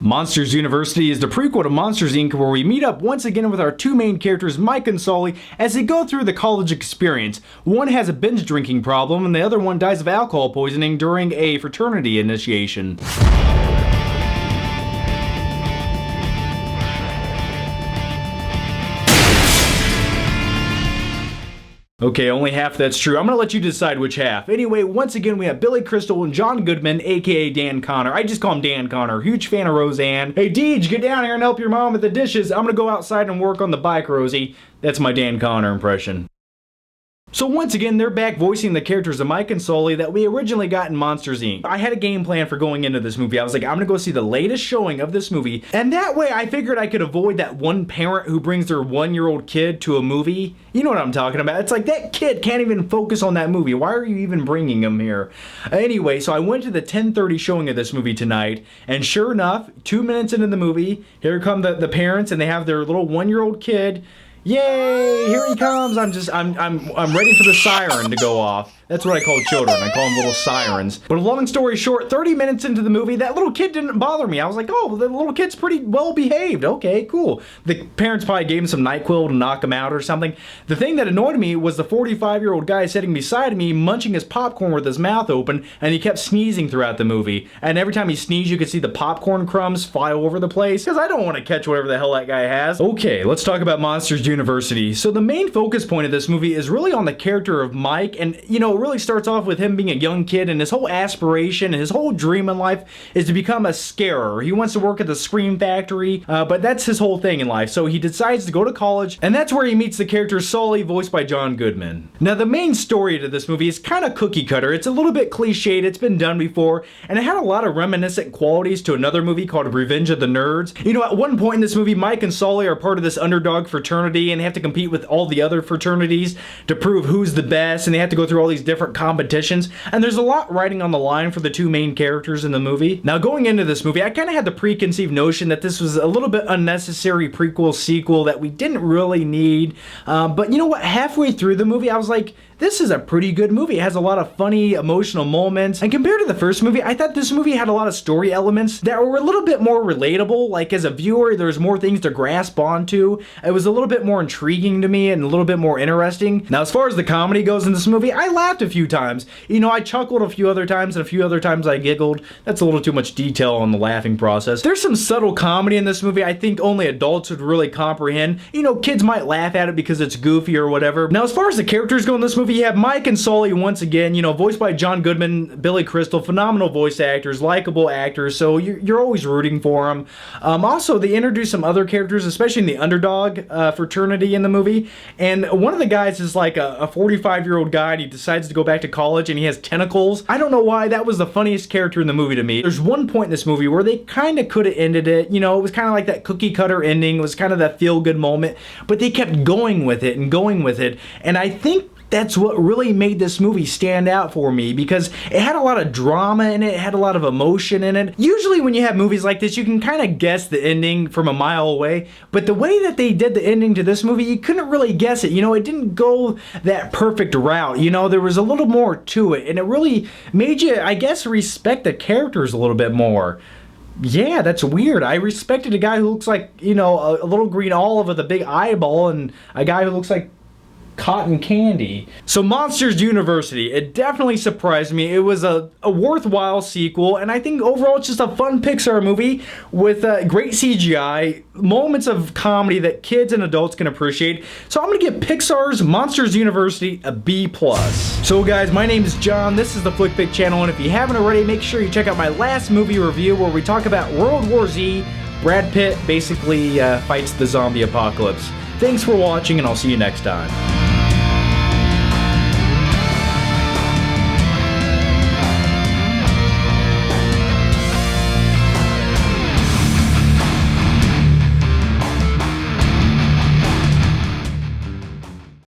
Monsters University is the prequel to Monsters Inc., where we meet up once again with our two main characters, Mike and Sully, as they go through the college experience. One has a binge drinking problem, and the other one dies of alcohol poisoning during a fraternity initiation. Okay, only half that's true. I'm gonna let you decide which half. Anyway, once again, we have Billy Crystal and John Goodman, aka Dan Connor. I just call him Dan Connor. Huge fan of Roseanne. Hey, Deej, get down here and help your mom with the dishes. I'm gonna go outside and work on the bike, Rosie. That's my Dan Connor impression. So once again, they're back voicing the characters of Mike and Sully that we originally got in Monsters Inc. I had a game plan for going into this movie. I was like, I'm gonna go see the latest showing of this movie, and that way I figured I could avoid that one parent who brings their 1-year-old kid to a movie. You know what I'm talking about. It's like, that kid can't even focus on that movie. Why are you even bringing him here? Anyway, so I went to the 10:30 showing of this movie tonight, and sure enough, 2 minutes into the movie, here come the parents, and they have their little 1-year-old kid. Yay! Here he comes. I'm ready for the siren to go off. That's what I call children. I call them little sirens. But long story short, 30 minutes into the movie, that little kid didn't bother me. I was like, oh, the little kid's pretty well behaved. Okay, cool. The parents probably gave him some NyQuil to knock him out or something. The thing that annoyed me was the 45-year-old guy sitting beside me munching his popcorn with his mouth open, and he kept sneezing throughout the movie. And every time he sneezed, you could see the popcorn crumbs fly all over the place, because I don't want to catch whatever the hell that guy has. Okay, let's talk about Monsters University. So the main focus point of this movie is really on the character of Mike, and you know, it really starts off with him being a young kid, and his whole aspiration and his whole dream in life is to become a scarer. He wants to work at the Scream Factory, but that's his whole thing in life. So he decides to go to college, and that's where he meets the character Sully, voiced by John Goodman. Now, the main story to this movie is kind of cookie cutter. It's a little bit cliched, it's been done before, and it had a lot of reminiscent qualities to another movie called Revenge of the Nerds. You know, at one point in this movie, Mike and Sully are part of this underdog fraternity, and they have to compete with all the other fraternities to prove who's the best, and they have to go through all these different competitions, and there's a lot riding on the line for the two main characters in the movie. Now, going into this movie, I kind of had the preconceived notion that this was a little bit unnecessary prequel sequel that we didn't really need, but you know what, halfway through the movie I was like, this is a pretty good movie. It has a lot of funny, emotional moments. And compared to the first movie, I thought this movie had a lot of story elements that were a little bit more relatable. Like, as a viewer, there's more things to grasp onto. It was a little bit more intriguing to me and a little bit more interesting. Now, as far as the comedy goes in this movie, I laughed a few times. You know, I chuckled a few other times, and a few other times I giggled. That's a little too much detail on the laughing process. There's some subtle comedy in this movie I think only adults would really comprehend. You know, kids might laugh at it because it's goofy or whatever. Now, as far as the characters go in this movie, you have Mike and Sully once again, you know, voiced by John Goodman, Billy Crystal, phenomenal voice actors, likable actors, so you're always rooting for them. Also, they introduce some other characters, especially in the underdog fraternity in the movie, and one of the guys is like a 45-year-old guy, and he decides to go back to college, and he has tentacles. I don't know why, that was the funniest character in the movie to me. There's one point in this movie where they kind of could have ended it, you know, it was kind of like that cookie cutter ending, it was kind of that feel-good moment, but they kept going with it, and I think that's what really made this movie stand out for me, because it had a lot of drama in it, it had a lot of emotion in it. Usually when you have movies like this, you can kind of guess the ending from a mile away, but the way that they did the ending to this movie, you couldn't really guess it. You know, it didn't go that perfect route. You know, there was a little more to it, and it really made you, I guess, respect the characters a little bit more. Yeah, that's weird. I respected a guy who looks like, you know, a little green olive with a big eyeball, and a guy who looks like cotton candy. So Monsters University, it definitely surprised me. It was a worthwhile sequel, and I think overall it's just a fun Pixar movie with great CGI, moments of comedy that kids and adults can appreciate. So I'm gonna give Pixar's Monsters University a B+. So guys, my name is John, this is the FlickPick channel, and if you haven't already, make sure you check out my last movie review where we talk about World War Z. Brad Pitt basically fights the zombie apocalypse. Thanks for watching, and I'll see you next time.